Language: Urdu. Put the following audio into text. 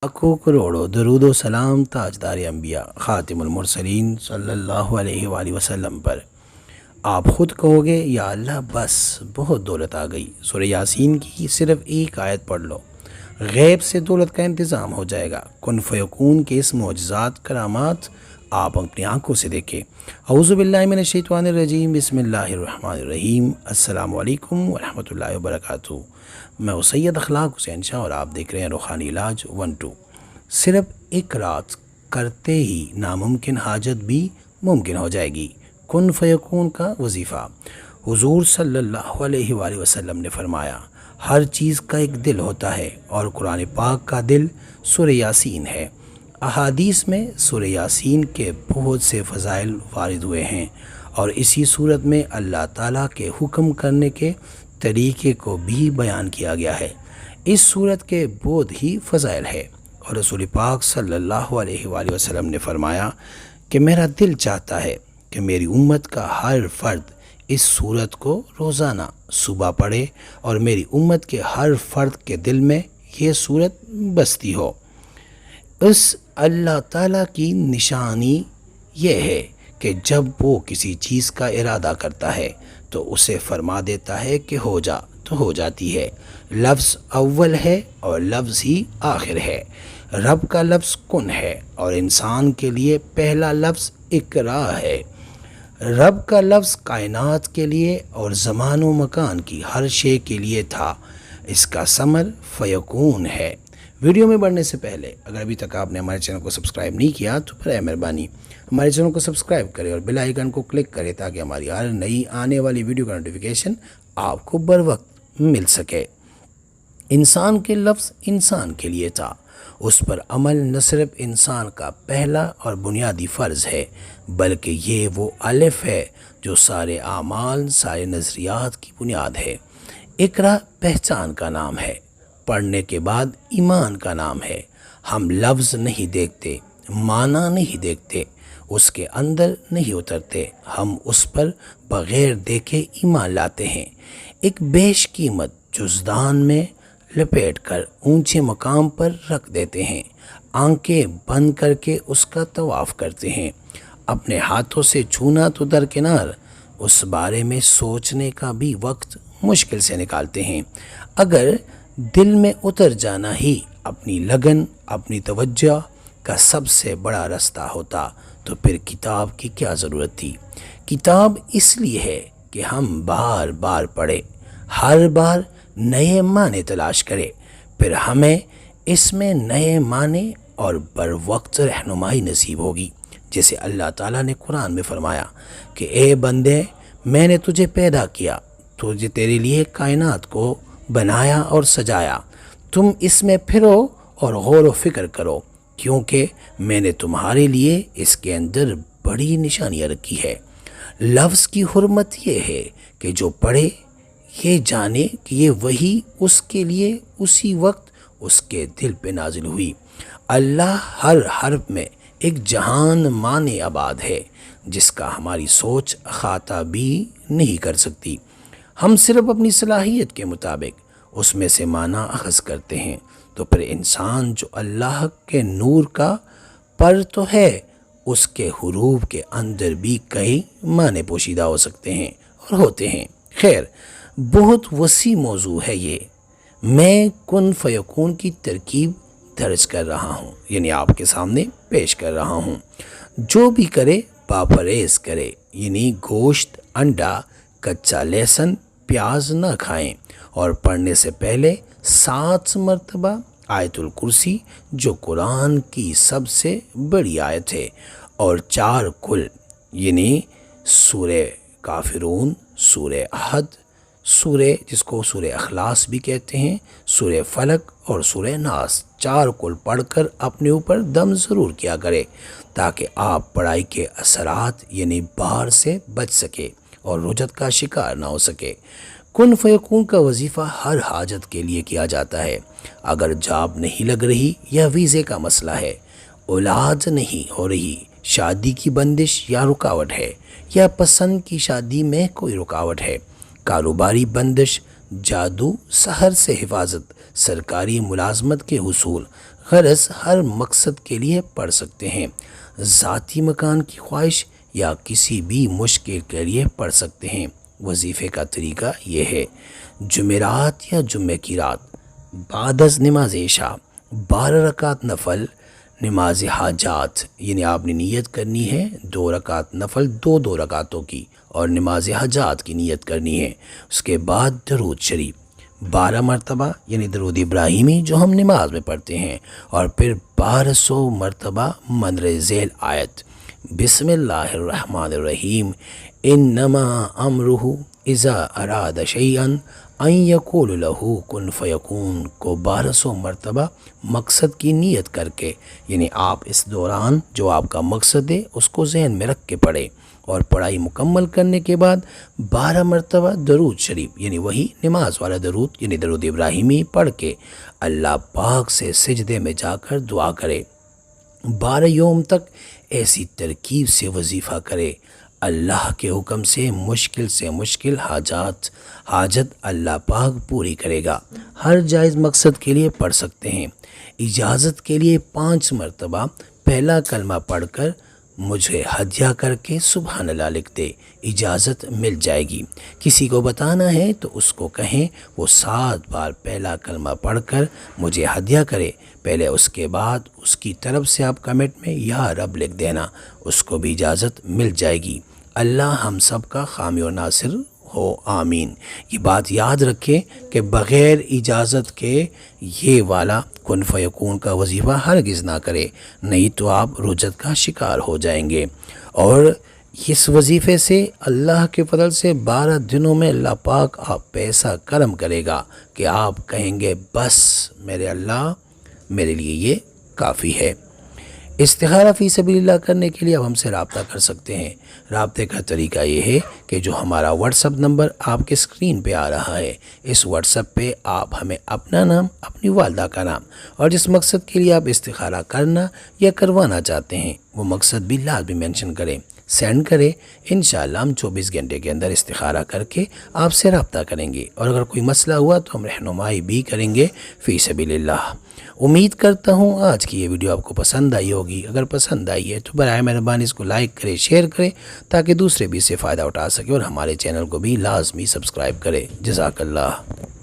لاکھوں کروڑوں درود و سلام تاجدار انبیاء خاتم المرسلین صلی اللہ علیہ وآلہ وسلم پر۔ آپ خود کہو گے یا اللہ بس بہت دولت آ گئی، سورہ یاسین کی صرف ایک آیت پڑھ لو، غیب سے دولت کا انتظام ہو جائے گا۔ کن فیکون کے اس معجزات کرامات آپ اپنی آنکھوں سے دیکھیں۔ اعوذ باللہ من الشیطان الرجیم، بسم اللہ الرحمن الرحیم۔ السلام علیکم ورحمۃ اللہ وبرکاتہ۔ میں سید اخلاق حسین شاہ اور آپ دیکھ رہے ہیں روحانی علاج 1-2۔ صرف ایک رات کرتے ہی ناممکن حاجت بھی ممکن ہو جائے گی۔ کن فیکون کا وظیفہ۔ حضور صلی اللہ علیہ وآلہ وسلم نے فرمایا، ہر چیز کا ایک دل ہوتا ہے اور قرآن پاک کا دل سورہ یاسین ہے۔ احادیث میں سورہ یاسین کے بہت سے فضائل وارد ہوئے ہیں اور اسی صورت میں اللہ تعالیٰ کے حکم کرنے کے طریقے کو بھی بیان کیا گیا ہے۔ اس صورت کے بہت ہی فضائل ہے اور رسول پاک صلی اللہ علیہ وآلہ وسلم نے فرمایا کہ میرا دل چاہتا ہے کہ میری امت کا ہر فرد اس صورت کو روزانہ صبح پڑھے اور میری امت کے ہر فرد کے دل میں یہ صورت بستی ہو۔ اس اللہ تعالیٰ کی نشانی یہ ہے کہ جب وہ کسی چیز کا ارادہ کرتا ہے تو اسے فرما دیتا ہے کہ ہو جا تو ہو جاتی ہے۔ لفظ اول ہے اور لفظ ہی آخر ہے۔ رب کا لفظ کن ہے اور انسان کے لیے پہلا لفظ اقرا ہے۔ رب کا لفظ کائنات کے لیے اور زمان و مکان کی ہر شے کے لیے تھا۔ اس کا ثمر فیکون ہے۔ ویڈیو میں بڑھنے سے پہلے اگر ابھی تک آپ نے ہمارے چینل کو سبسکرائب نہیں کیا تو برائے مہربانی ہمارے چینل کو سبسکرائب کریں اور بیل آئیکن کو کلک کریں تاکہ ہماری ہر نئی آنے والی ویڈیو کا نوٹیفیکیشن آپ کو بر وقت مل سکے۔ انسان کے لفظ انسان کے لیے تھا۔ اس پر عمل نہ صرف انسان کا پہلا اور بنیادی فرض ہے بلکہ یہ وہ الف ہے جو سارے اعمال، سارے نظریات کی بنیاد ہے۔ اقرا پہچان کا نام ہے، پڑھنے کے بعد ایمان کا نام ہے۔ ہم لفظ نہیں دیکھتے، معنی نہیں دیکھتے، اس کے اندر نہیں اترتے، ہم اس پر بغیر دیکھے ایمان لاتے ہیں۔ ایک بیش قیمت جزدان میں لپیٹ کر اونچے مقام پر رکھ دیتے ہیں، آنکھیں بند کر کے اس کا طواف کرتے ہیں۔ اپنے ہاتھوں سے چھونا تو درکنار، اس بارے میں سوچنے کا بھی وقت مشکل سے نکالتے ہیں۔ اگر دل میں اتر جانا ہی اپنی لگن، اپنی توجہ کا سب سے بڑا راستہ ہوتا تو پھر کتاب کی کیا ضرورت تھی؟ کتاب اس لیے ہے کہ ہم بار بار پڑھیں، ہر بار نئے معنی تلاش کرے، پھر ہمیں اس میں نئے معنی اور بر وقت رہنمائی نصیب ہوگی۔ جیسے اللہ تعالیٰ نے قرآن میں فرمایا کہ اے بندے، میں نے تجھے پیدا کیا، تجھے تیرے لیے کائنات کو بنایا اور سجایا، تم اس میں پھرو اور غور و فکر کرو کیونکہ میں نے تمہارے لیے اس کے اندر بڑی نشانیاں رکھی ہے۔ لفظ کی حرمت یہ ہے کہ جو پڑھے یہ جانے کہ یہ وحی اس کے لیے اسی وقت اس کے دل پہ نازل ہوئی۔ اللہ ہر حرف میں ایک جہان معنی آباد ہے جس کا ہماری سوچ احاطہ بھی نہیں کر سکتی۔ ہم صرف اپنی صلاحیت کے مطابق اس میں سے معنی اخذ کرتے ہیں، تو پھر انسان جو اللہ کے نور کا پر تو ہے، اس کے حروف کے اندر بھی کئی معنی پوشیدہ ہو سکتے ہیں اور ہوتے ہیں۔ خیر، بہت وسیع موضوع ہے یہ۔ میں کن فیکون کی ترکیب درج کر رہا ہوں، یعنی آپ کے سامنے پیش کر رہا ہوں۔ جو بھی کرے باپرہیز کرے، یعنی گوشت، انڈا، کچا لہسن، پیاز نہ کھائیں، اور پڑھنے سے پہلے 7 مرتبہ آیت الکرسی جو قرآن کی سب سے بڑی آیت ہے، اور 4 کل یعنی سورہ کافرون، سورہ احد، سورہ جس کو سورہ اخلاص بھی کہتے ہیں، سورہ فلق اور سورہ ناس، 4 کل پڑھ کر اپنے اوپر دم ضرور کیا کرے تاکہ آپ پڑھائی کے اثرات یعنی بار سے بچ سکے اور رجت کا شکار نہ ہو سکے۔ کن فیکون کا وظیفہ ہر حاجت کے لیے کیا جاتا ہے۔ اگر جاب نہیں لگ رہی یا ویزے کا مسئلہ ہے، اولاد نہیں ہو رہی، شادی کی بندش یا رکاوٹ ہے، یا پسند کی شادی میں کوئی رکاوٹ ہے، کاروباری بندش، جادو، سحر سے حفاظت، سرکاری ملازمت کے حصول، غرض ہر مقصد کے لیے پڑھ سکتے ہیں، ذاتی مکان کی خواہش یا کسی بھی مشکل کے لیے پڑھ سکتے ہیں۔ وظیفے کا طریقہ یہ ہے: جمعرات یا جمعہ کی رات بعد از نماز عشاء 12 رکعت نفل نماز حاجات، یعنی آپ نے نیت کرنی ہے 2 رکعت نفل 2 رکعتوں کی، اور نماز حاجات کی نیت کرنی ہے۔ اس کے بعد درود شریف 12 مرتبہ، یعنی درود ابراہیمی جو ہم نماز میں پڑھتے ہیں، اور پھر 1200 مرتبہ مندرجہ ذیل آیت بسم اللہ الرحمن الرحیم انما امرہ اذا اراد شیئا ان یقول لہ کن فیکون کو 1200 مرتبہ مقصد کی نیت کر کے، یعنی آپ اس دوران جو آپ کا مقصد ہے اس کو ذہن میں رکھ کے پڑھیں، اور پڑھائی مکمل کرنے کے بعد 12 مرتبہ درود شریف، یعنی وہی نماز والا درود، یعنی درود ابراہیمی پڑھ کے اللہ پاک سے سجدے میں جا کر دعا کرے۔ 12 یوم تک ایسی ترکیب سے وظیفہ کرے، اللہ کے حکم سے مشکل حاجت اللہ پاک پوری کرے گا۔ ہر جائز مقصد کے لیے پڑھ سکتے ہیں۔ اجازت کے لیے 5 مرتبہ پہلا کلمہ پڑھ کر مجھے ہدیہ کر کے سبحان اللہ لکھ دے، اجازت مل جائے گی۔ کسی کو بتانا ہے تو اس کو کہیں وہ 7 بار پہلا کلمہ پڑھ کر مجھے ہدیہ کرے، پہلے اس کے بعد اس کی طرف سے آپ کمنٹ میں یا رب لکھ دینا، اس کو بھی اجازت مل جائے گی۔ اللہ ہم سب کا حامی و ناصر ہو، آمین۔ یہ بات یاد رکھیں کہ بغیر اجازت کے یہ والا کن فیکون کا وظیفہ ہرگز نہ کرے، نہیں تو آپ رجت کا شکار ہو جائیں گے۔ اور اس وظیفے سے اللہ کے فضل سے 12 دنوں میں اللہ پاک آپ پہ ایسا کرم کرے گا کہ آپ کہیں گے بس میرے اللہ میرے لیے یہ کافی ہے۔ استخارہ فی سبیل اللہ کرنے کے لیے آپ ہم سے رابطہ کر سکتے ہیں۔ رابطے کا طریقہ یہ ہے کہ جو ہمارا واٹس اپ نمبر آپ کے اسکرین پہ آ رہا ہے، اس واٹس اپ پہ آپ ہمیں اپنا نام، اپنی والدہ کا نام اور جس مقصد کے لیے آپ استخارہ کرنا یا کروانا چاہتے ہیں وہ مقصد بھی لازمی مینشن کریں، سینڈ کریں۔ انشاءاللہ ہم 24 گھنٹے کے اندر استخارہ کر کے آپ سے رابطہ کریں گے، اور اگر کوئی مسئلہ ہوا تو ہم رہنمائی بھی کریں گے فی سبیل اللہ۔ امید کرتا ہوں آج کی یہ ویڈیو آپ کو پسند آئی ہوگی۔ اگر پسند آئی ہے تو برائے مہربانی اس کو لائک کرے، شیئر کرے، تاکہ دوسرے بھی اس سے فائدہ اٹھا سکے، اور ہمارے چینل کو بھی لازمی سبسکرائب کرے۔ جزاک اللہ۔